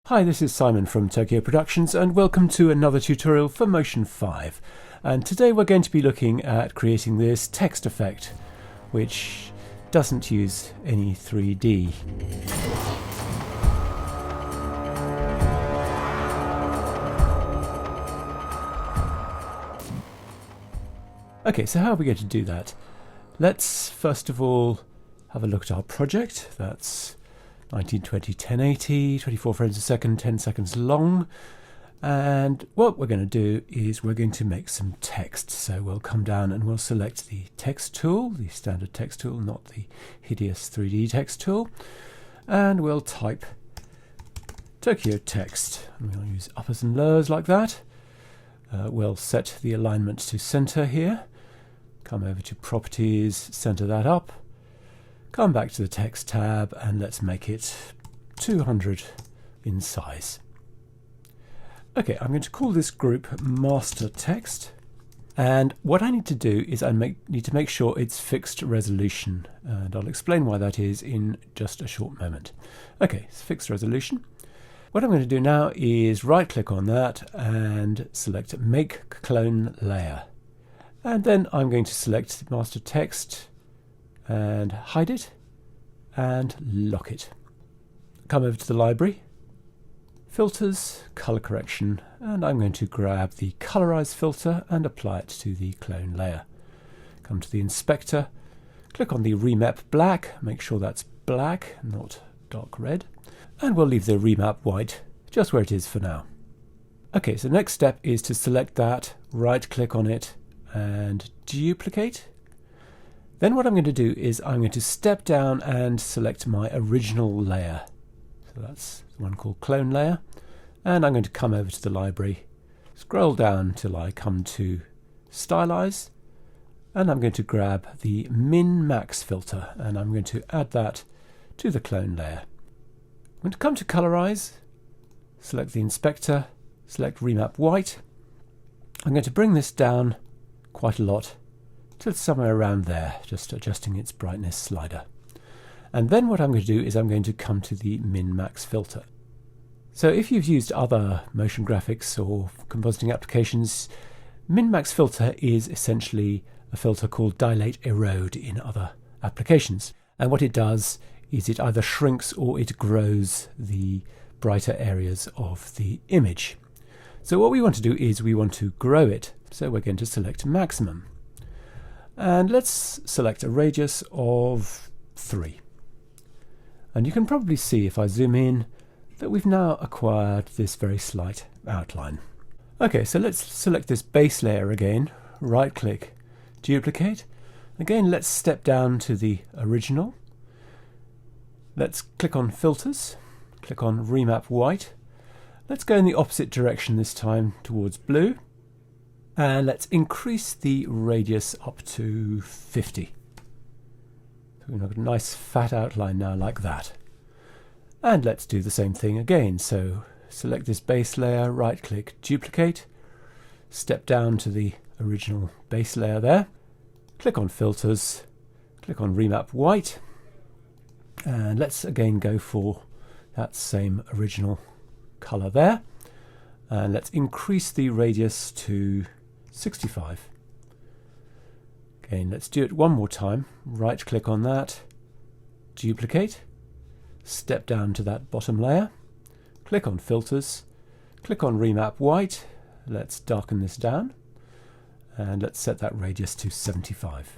Hi, this is Simon from Tokyo Productions and welcome to another tutorial for Motion 5. And today we're going to be looking at creating this text effect, which doesn't use any 3D. Okay, so how are we going to do that? Let's first of all have a look at our project. That's 1920 1080, 24 frames a second, 10 seconds long. And what we're going to do is we're going to make some text. So we'll come down and we'll select the text tool, the standard text tool, not the hideous 3D text tool. And we'll type Tokyo text. And we'll use uppers and lowers like that. We'll set the alignment to center here. Come over to properties, center that up. Come back to the text tab and let's make it 200 in size. Okay, I'm going to call this group master text, and what I need to do is need to make sure it's fixed resolution, and I'll explain why that is in just a short moment. Okay, it's fixed resolution. What I'm going to do now is right click on that and select make clone layer, and then I'm going to select master text and hide it and lock it. Come over to the library, filters, color correction, and I'm going to grab the colorize filter and apply it to the clone layer. Come to the inspector, click on the remap black, make sure that's black, not dark red, and we'll leave the remap white just where it is for now. Okay, so the next step is to select that, right click on it and duplicate. Then what I'm going to do is I'm going to step down and select my original layer. So that's the one called clone layer. And I'm going to come over to the library, scroll down till I come to stylize, and I'm going to grab the min-max filter and I'm going to add that to the clone layer. I'm going to come to colorize, select the inspector, select remap white. I'm going to bring this down quite a lot till somewhere around there, just adjusting its brightness slider. And then what I'm going to do is I'm going to come to the min-max filter. So if you've used other motion graphics or compositing applications, min-max filter is essentially a filter called dilate erode in other applications. And what it does is it either shrinks or it grows the brighter areas of the image. So what we want to do is we want to grow it. So we're going to select maximum. And let's select a radius of 3. And you can probably see if I zoom in that we've now acquired this very slight outline. Okay, so let's select this base layer again, right click, duplicate. Again, let's step down to the original. Let's click on filters, click on remap white. Let's go in the opposite direction this time towards blue. And let's increase the radius up to 50. So we've got a nice fat outline now like that. And let's do the same thing again. So select this base layer, right click, duplicate, step down to the original base layer there, click on filters, click on remap white, and let's again go for that same original color there. And let's increase the radius to 65. Again, let's do it one more time. Right click on that, duplicate, step down to that bottom layer, click on filters, click on remap white. Let's darken this down and let's set that radius to 75.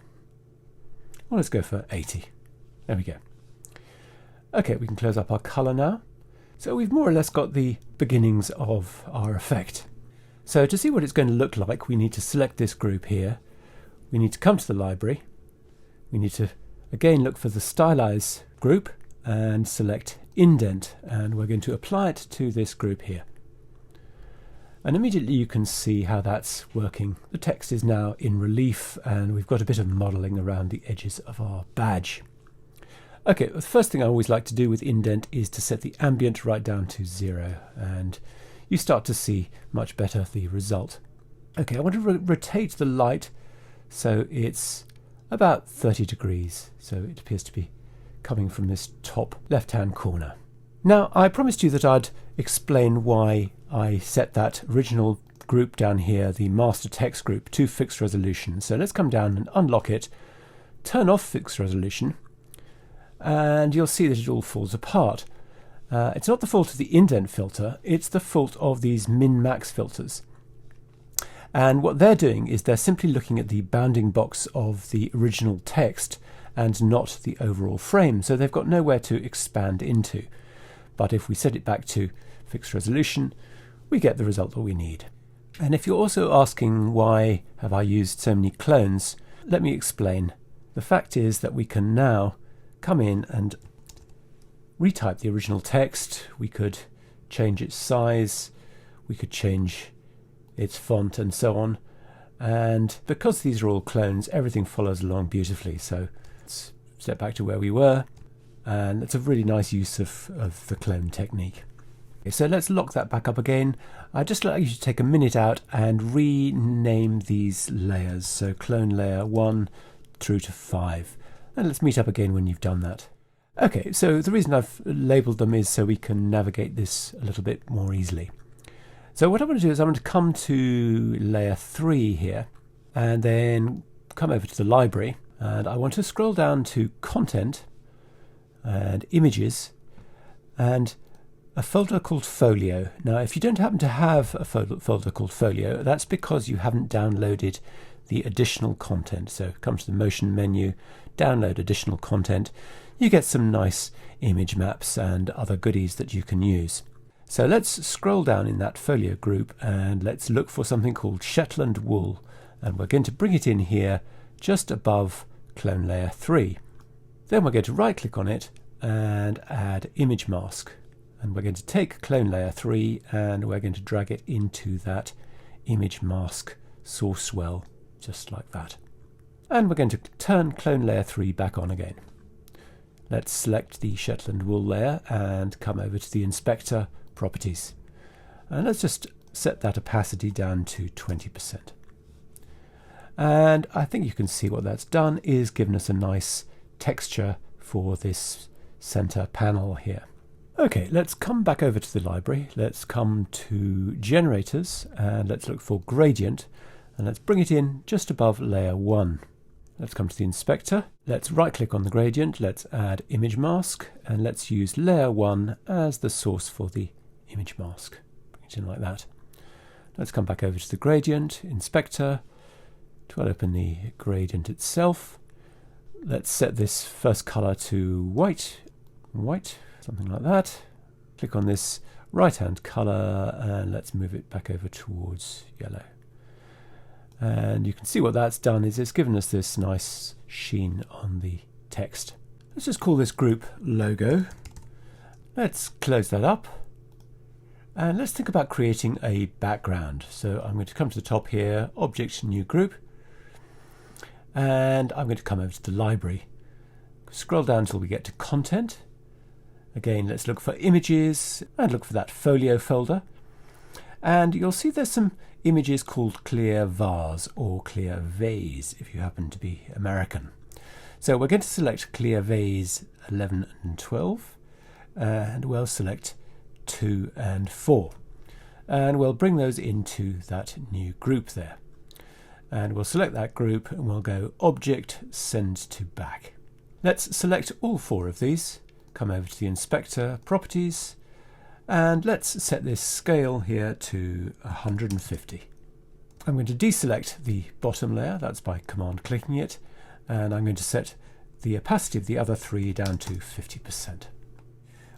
Well, let's go for 80. There we go. Okay, we can close up our color now. So we've more or less got the beginnings of our effect. So to see what it's going to look like, we need to select this group here. We need to come to the library. We need to again look for the stylize group and select indent, and we're going to apply it to this group here. And immediately you can see how that's working. The text is now in relief and we've got a bit of modeling around the edges of our badge. Okay, the first thing I always like to do with indent is to set the ambient right down to 0, and you start to see much better the result. Okay, I want to rotate the light so it's about 30 degrees, so it appears to be coming from this top left-hand corner. Now, I promised you that I'd explain why I set that original group down here, the master text group, to fixed resolution. So let's come down and unlock it, turn off fixed resolution, and you'll see that it all falls apart. It's not the fault of the indent filter, it's the fault of these min-max filters. And what they're doing is they're simply looking at the bounding box of the original text and not the overall frame, so they've got nowhere to expand into. But if we set it back to fixed resolution, we get the result that we need. And if you're also asking why have I used so many clones, let me explain. The fact is that we can now come in and retype the original text. We could change its size, we could change its font and so on. And because these are all clones, everything follows along beautifully. So let's step back to where we were. And it's a really nice use of the clone technique. Okay, so let's lock that back up again. I'd just like you to take a minute out and rename these layers. So clone layer 1 through to 5. And let's meet up again when you've done that. Okay, so the reason I've labelled them is so we can navigate this a little bit more easily. So what I want to do is I want to come to layer 3 here and then come over to the library, and I want to scroll down to content and images and a folder called folio. Now if you don't happen to have a folder called folio, that's because you haven't downloaded the additional content. So come to the motion menu, download additional content. You get some nice image maps and other goodies that you can use. So let's scroll down in that folio group and let's look for something called Shetland wool, and we're going to bring it in here just above clone layer 3. Then we're going to right click on it and add image mask, and we're going to take clone layer 3 and we're going to drag it into that image mask source well, just like that. And we're going to turn clone layer 3 back on again. Let's select the Shetland wool layer and come over to the inspector properties, and let's just set that opacity down to 20%. And I think you can see what that's done is given us a nice texture for this center panel here. Okay, let's come back over to the library. Let's come to generators and let's look for gradient, and let's bring it in just above layer 1. Let's come to the inspector. Let's right click on the gradient. Let's add image mask, and let's use layer 1 as the source for the image mask. Bring it in like that. Let's come back over to the gradient inspector to open the gradient itself. Let's set this first color to white, something like that. Click on this right hand color and let's move it back over towards yellow. And you can see what that's done is it's given us this nice sheen on the text. Let's just call this group logo. Let's close that up. And let's think about creating a background. So I'm going to come to the top here, object, new group. And I'm going to come over to the library. Scroll down until we get to content. Again, let's look for images and look for that folio folder. And you'll see there's some images called clear vase or clear vase if you happen to be American. So we're going to select clear vase 11 and 12 and we'll select 2 and 4 and we'll bring those into that new group there, and we'll select that group and we'll go object, send to back. Let's select all 4 of these, come over to the inspector properties, and let's set this scale here to 150. I'm going to deselect the bottom layer, that's by command clicking it, and I'm going to set the opacity of the other 3 down to 50%.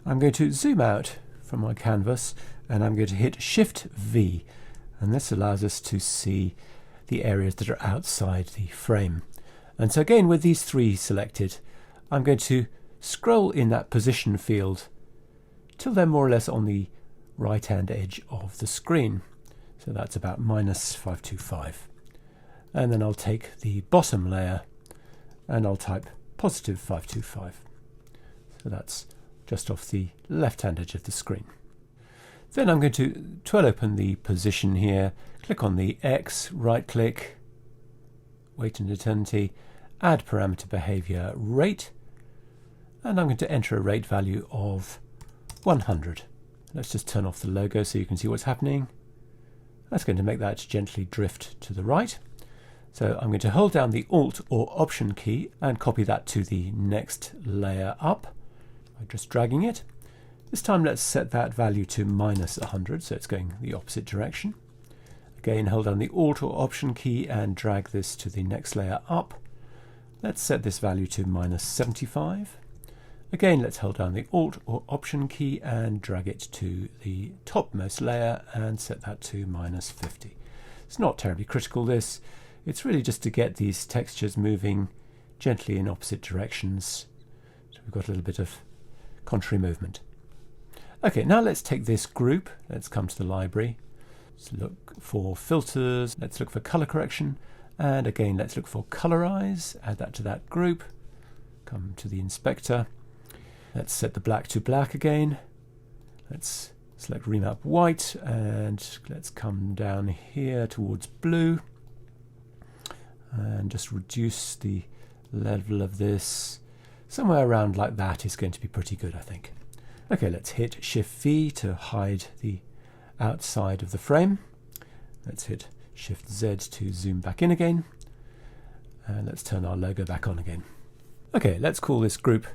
I'm going to zoom out from my canvas and I'm going to hit Shift V, and this allows us to see the areas that are outside the frame. And so again, with these 3 selected, I'm going to scroll in that position field till they're more or less on the right hand edge of the screen. So that's about -525. And then I'll take the bottom layer and I'll type +525. So that's just off the left hand edge of the screen. Then I'm going to twirl open the position here, click on the X, right click, wait and eternity, add parameter behavior rate, and I'm going to enter a rate value of 100. Let's just turn off the logo so you can see what's happening. That's going to make that gently drift to the right. So I'm going to hold down the Alt or Option key and copy that to the next layer up by just dragging it. This time let's set that value to -100, so it's going the opposite direction. Again, hold down the Alt or Option key and drag this to the next layer up. Let's set this value to -75. Again, let's hold down the Alt or Option key and drag it to the topmost layer and set that to -50. It's not terribly critical, this. It's really just to get these textures moving gently in opposite directions. So we've got a little bit of contrary movement. Okay, now let's take this group. Let's come to the library. Let's look for filters. Let's look for color correction. And again, let's look for colorize. Add that to that group. Come to the inspector. Let's set the black to black again. Let's select remap white and let's come down here towards blue. And just reduce the level of this. Somewhere around like that is going to be pretty good, I think. Okay, let's hit Shift-V to hide the outside of the frame. Let's hit Shift-Z to zoom back in again. And let's turn our logo back on again. Okay, let's call this group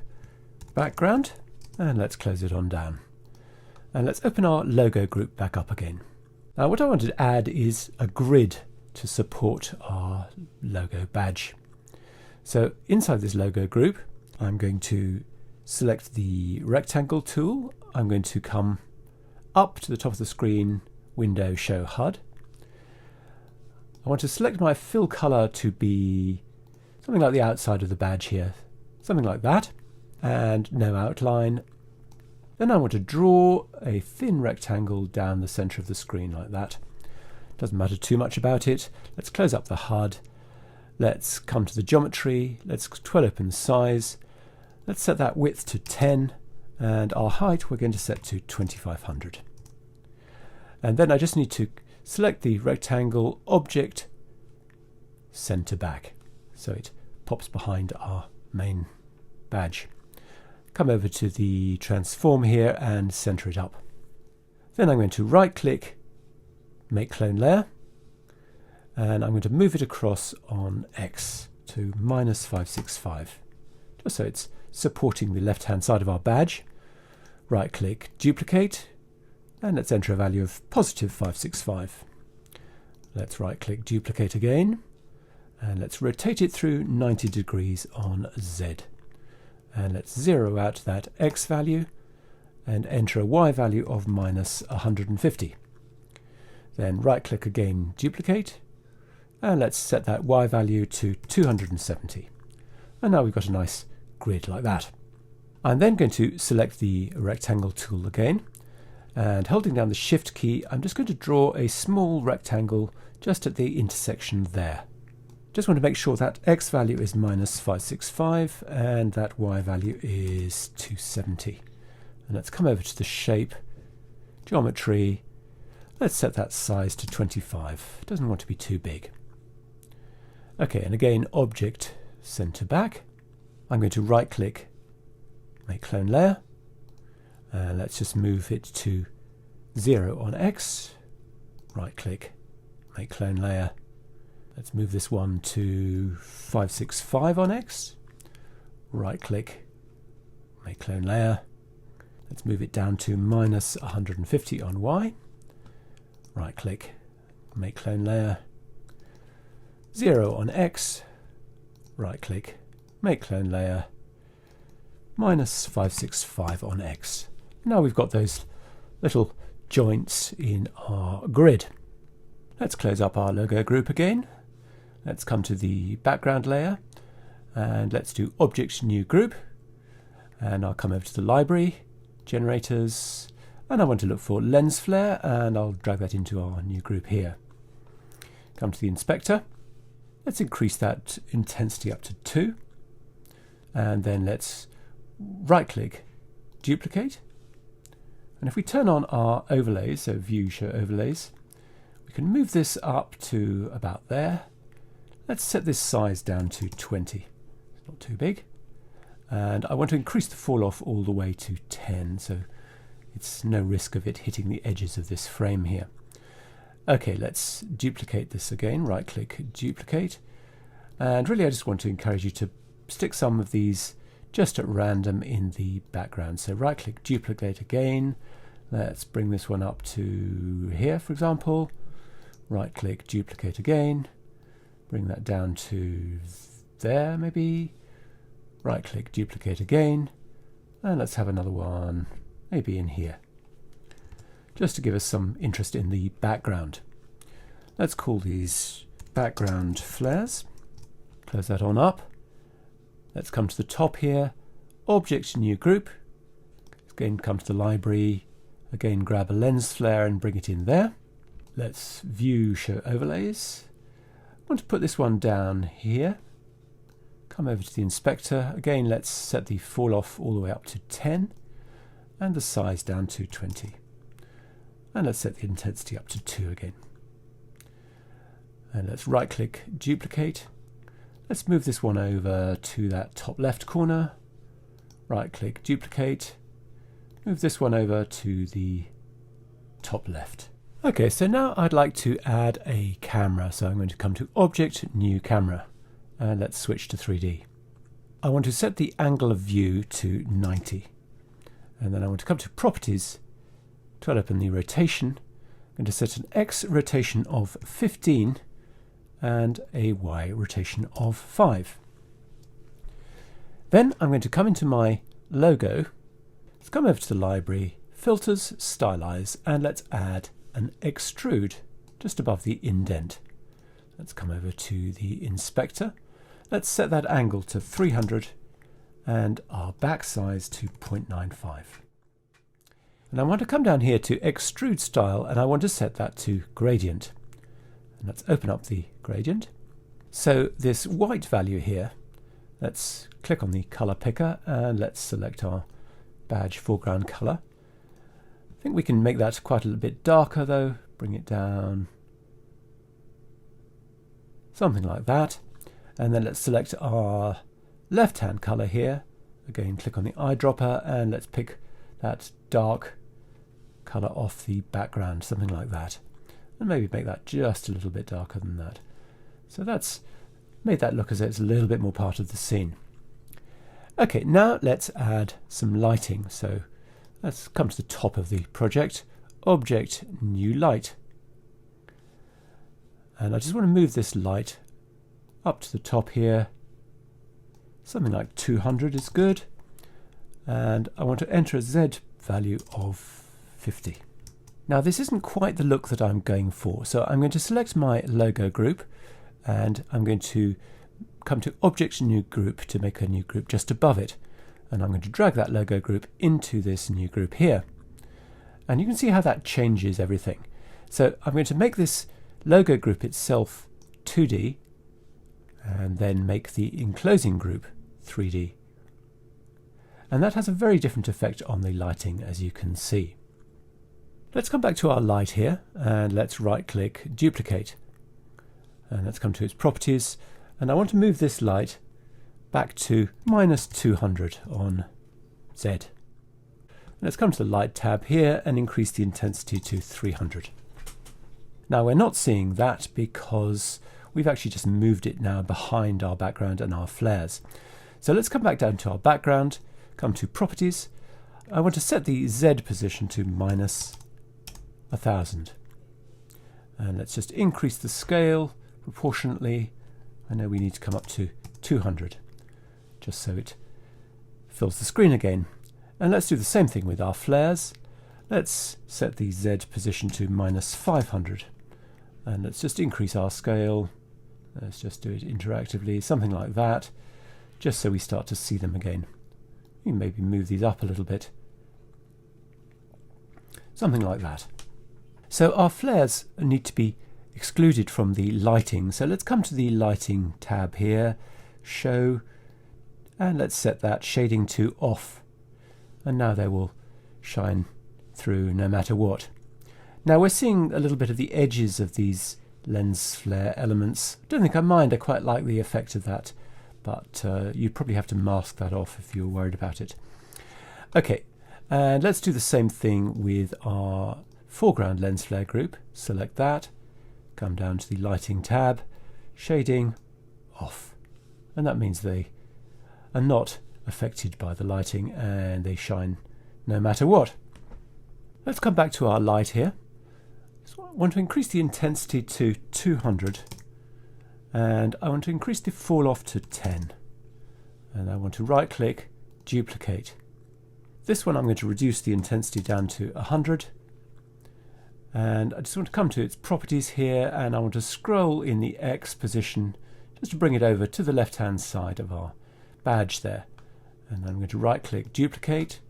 background and let's close it on down. And let's open our logo group back up again. Now what I want to add is a grid to support our logo badge. So inside this logo group, I'm going to select the rectangle tool. I'm going to come up to the top of the screen, window, show HUD. I want to select my fill color to be something like the outside of the badge here, something like that, and no outline. Then I want to draw a thin rectangle down the center of the screen like that. Doesn't matter too much about it. Let's close up the HUD. Let's come to the geometry. Let's twirl open the size. Let's set that width to 10 and our height we're going to set to 2500. And then I just need to select the rectangle object center back so it pops behind our main badge. Come over to the transform here and center it up. Then I'm going to right click, make clone layer, and I'm going to move it across on X to -565, just so it's supporting the left hand side of our badge. Right click, duplicate, and let's enter a value of +565. Let's right click, duplicate again, and let's rotate it through 90 degrees on Z. And let's zero out that X value and enter a Y value of -150. Then right click again, duplicate, and let's set that Y value to 270. And now we've got a nice grid like that. I'm then going to select the rectangle tool again, and holding down the Shift key, I'm just going to draw a small rectangle just at the intersection there. Just want to make sure that X value is -565 and that Y value is 270. And let's come over to the shape, geometry. Let's set that size to 25. It doesn't want to be too big. Okay, and again, object center back. I'm going to right click, make clone layer. Let's just move it to 0 on X. Right click, make clone layer. Let's move this one to 565 on X. Right click, make clone layer. Let's move it down to -150 on Y. Right click, make clone layer. 0 on X. Right click, make clone layer. -565 on X. Now we've got those little joints in our grid. Let's close up our logo group again. Let's come to the background layer and let's do object new group, and I'll come over to the library, generators, and I want to look for lens flare, and I'll drag that into our new group here. Come to the inspector. Let's increase that intensity up to 2, and then let's right click, duplicate, and if we turn on our overlays, so view show overlays, we can move this up to about there. Let's set this size down to 20, it's not too big, and I want to increase the fall off all the way to 10, so it's no risk of it hitting the edges of this frame here. Okay, let's duplicate this again. Right click, duplicate. And really I just want to encourage you to stick some of these just at random in the background. So right click, duplicate again. Let's bring this one up to here, for example. Right click, duplicate again. Bring that down to there maybe. Right click, duplicate again. And let's have another one maybe in here, just to give us some interest in the background. Let's call these background flares. Close that on up. Let's come to the top here, Object, New Group. Again, come to the library, again grab a lens flare and bring it in there. Let's view, show overlays. I want to put this one down here. Come over to the inspector. Again, let's set the fall off all the way up to 10 and the size down to 20. And let's set the intensity up to 2 again. And let's right click, duplicate. Let's move this one over to that top left corner. Right click, duplicate. Move this one over to the top left. Okay, so now I'd like to add a camera. So I'm going to come to Object, New Camera. And let's switch to 3D. I want to set the angle of view to 90. And then I want to come to Properties, to open the rotation. I'm going to set an X rotation of 15 and a Y rotation of 5. Then I'm going to come into my logo. Let's come over to the library, Filters, Stylize, and let's add an extrude just above the indent. Let's come over to the inspector. Let's set that angle to 300 and our back size to 0.95. And I want to come down here to Extrude Style and I want to set that to Gradient. And let's open up the gradient. So this white value here, let's click on the color picker and let's select our badge foreground color. I think we can make that quite a little bit darker though, bring it down, something like that. And then let's select our left hand color here. Again, click on the eyedropper and let's pick that dark color off the background, something like that. And maybe make that just a little bit darker than that. So that's made that look as though it's a little bit more part of the scene. Okay, now let's add some lighting. So let's come to the top of the project, Object, New Light. And I just want to move this light up to the top here. Something like 200 is good. And I want to enter a Z value of 50. Now this isn't quite the look that I'm going for, so I'm going to select my logo group and I'm going to come to Object, New Group to make a new group just above it. And I'm going to drag that logo group into this new group here. And you can see how that changes everything. So I'm going to make this logo group itself 2D and then make the enclosing group 3D. And that has a very different effect on the lighting, as you can see. Let's come back to our light here and let's right click, duplicate. And let's come to its properties. And I want to move this light back to -200 on Z. And let's come to the light tab here and increase the intensity to 300. Now we're not seeing that because we've actually just moved it now behind our background and our flares. So let's come back down to our background, come to properties. I want to set the Z position to -1000. And let's just increase the scale proportionately. I know we need to come up to 200 just so it fills the screen again. And let's do the same thing with our flares. Let's set the Z position to -500. And let's just increase our scale. Let's just do it interactively, something like that, just so we start to see them again. You can maybe move these up a little bit. Something like that. So our flares need to be excluded from the lighting. So let's come to the lighting tab here, show, and let's set that shading to off. And now they will shine through no matter what. Now we're seeing a little bit of the edges of these lens flare elements. I don't think I mind, I quite like the effect of that, but you'd probably have to mask that off if you're worried about it. Okay, And let's do the same thing with our foreground lens flare group. Select that, come down to the lighting tab, shading off. And that means they are not affected by the lighting and they shine no matter what. Let's come back to our light here. So I want to increase the intensity to 200 and I want to increase the fall off to 10. And I want to right click, duplicate. This one I'm going to reduce the intensity down to 100. And I just want to come to its properties here and I want to scroll in the X position just to bring it over to the left hand side of our badge there. And I'm going to right click, duplicate.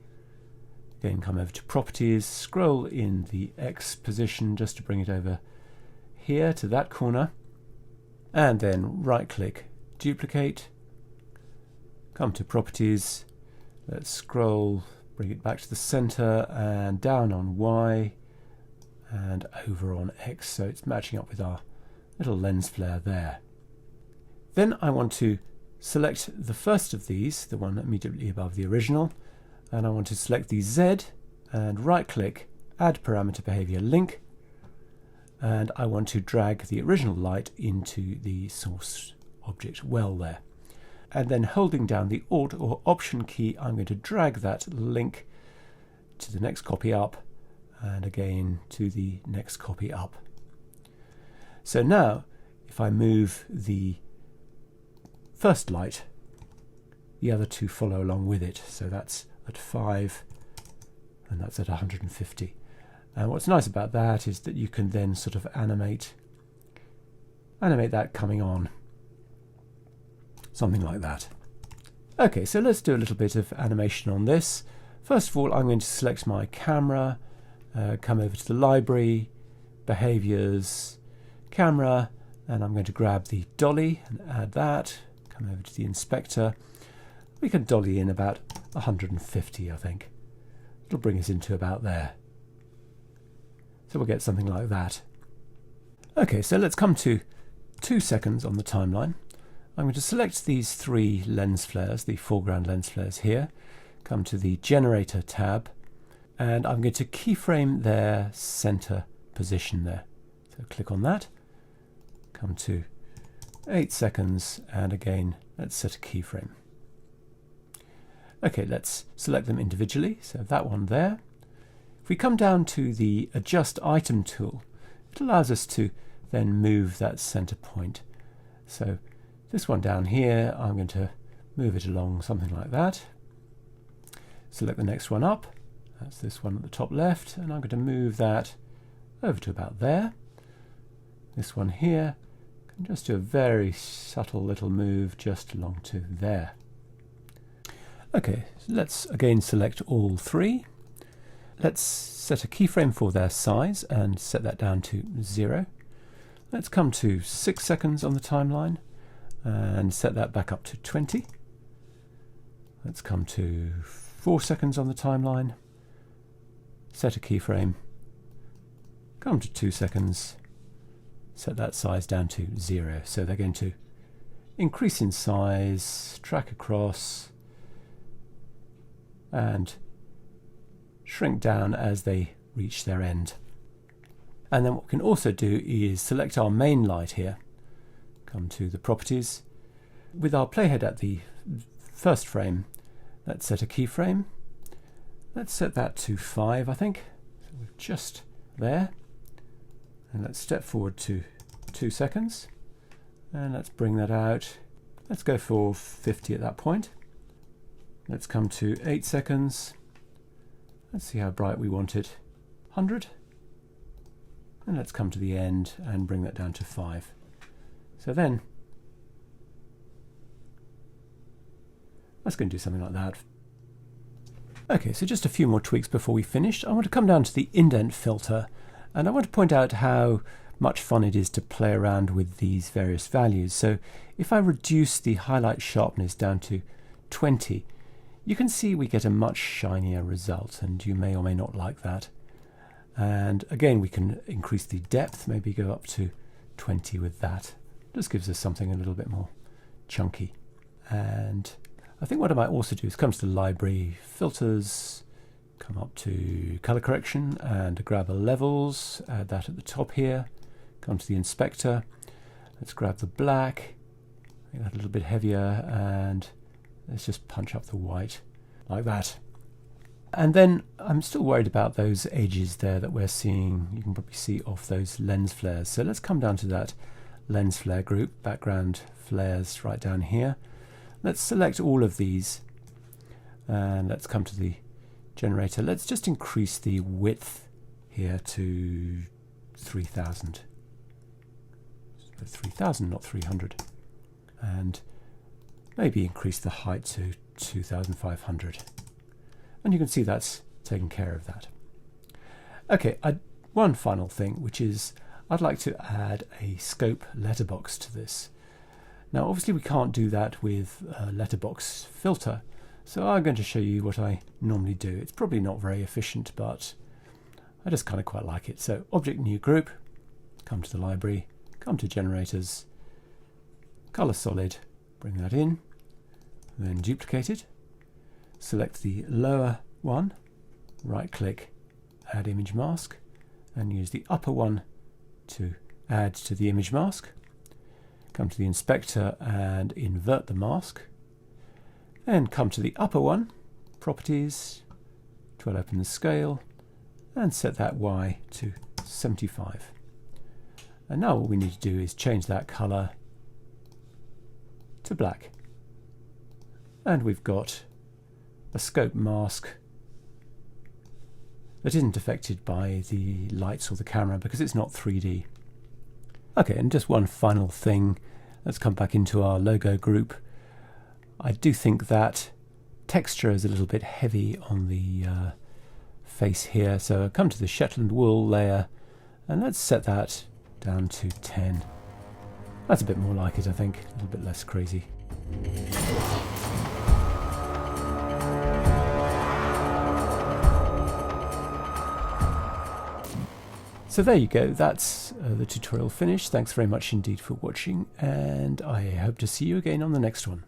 Again, come over to properties, scroll in the X position just to bring it over here to that corner. And then right click, duplicate. Come to properties, let's scroll, bring it back to the center and down on Y and over on X, so it's matching up with our little lens flare there. Then I want to select the first of these, the one immediately above the original, and I want to select the Z and right click, add parameter behavior link, and I want to drag the original light into the source object well there. And then holding down the Alt or Option key, I'm going to drag that link to the next copy up and again to the next copy up. So now if I move the first light, the other two follow along with it. So that's at 5 and that's at 150. And what's nice about that is that you can then sort of animate that coming on. Something like that. Okay, so let's do a little bit of animation on this. First of all, I'm going to select my camera, come over to the library, behaviors, camera, and I'm going to grab the dolly and add that. Come over to the inspector. We can dolly in about 150, I think. It'll bring us into about there. So we'll get something like that. Okay, so let's come to 2 seconds on the timeline. I'm going to select these 3 lens flares, the foreground lens flares here, come to the generator tab, and I'm going to keyframe their center position there. So click on that, come to 8 seconds, and again, let's set a keyframe. Okay, let's select them individually, so that one there. If we come down to the Adjust Item tool, it allows us to then move that center point. So this one down here, I'm going to move it along something like that. Select the next one up, that's this one at the top left, and I'm going to move that over to about there. This one here, can just do a very subtle little move just along to there. Okay, so let's again select all 3. Let's set a keyframe for their size and set that down to 0. Let's come to 6 seconds on the timeline and set that back up to 20. Let's come to 4 seconds on the timeline, set a keyframe, come to 2 seconds, set that size down to 0. So they're going to increase in size, track across, and shrink down as they reach their end. And then what we can also do is select our main light here, come to the properties. With our playhead at the first frame, let's set a keyframe. Let's set that to 5, I think. So we're just there. And let's step forward to 2 seconds. And let's bring that out. Let's go for 50 at that point. Let's come to 8 seconds. Let's see how bright we want it. 100. And let's come to the end and bring that down to 5. So then, let's go and do something like that. Okay, so just a few more tweaks before we finish. I want to come down to the indent filter, and I want to point out how much fun it is to play around with these various values. So if I reduce the highlight sharpness down to 20, you can see we get a much shinier result, and you may or may not like that. And again, we can increase the depth, maybe go up to 20 with that. Just gives us something a little bit more chunky. And I think what I might also do is come to the library, filters, Come up to color correction and grab a levels, add that at the top here. Come to the inspector, let's grab the black, make that a little bit heavier, and let's just punch up the white like that. And then I'm still worried about those edges there that we're seeing. You can probably see off those lens flares. So let's come down to that lens flare group, background flares right down here. Let's select all of these and let's come to the generator. Let's just increase the width here to 3000. 3000, not 300. And maybe increase the height to 2500. And you can see that's taken care of that. Okay, one final thing, which is I'd like to add a scope letterbox to this. Now obviously we can't do that with a letterbox filter, so I'm going to show you what I normally do. It's probably not very efficient, but I just kind of quite like it. So object new group, come to the library, come to generators, color solid, bring that in, then duplicate it, select the lower one, right click, add image mask, and use the upper one to add to the image mask. Come to the inspector and invert the mask, and come to the upper one, properties, to open the scale, and set that Y to 75. And now all we need to do is change that color to black. And we've got a scope mask that isn't affected by the lights or the camera because it's not 3D. Okay, and just one final thing. Let's come back into our logo group. I do think that texture is a little bit heavy on the face here, so come to the Shetland wool layer and let's set that down to 10. That's a bit more like it, I think, a little bit less crazy. So there you go, that's the tutorial finished. Thanks very much indeed for watching, and I hope to see you again on the next one.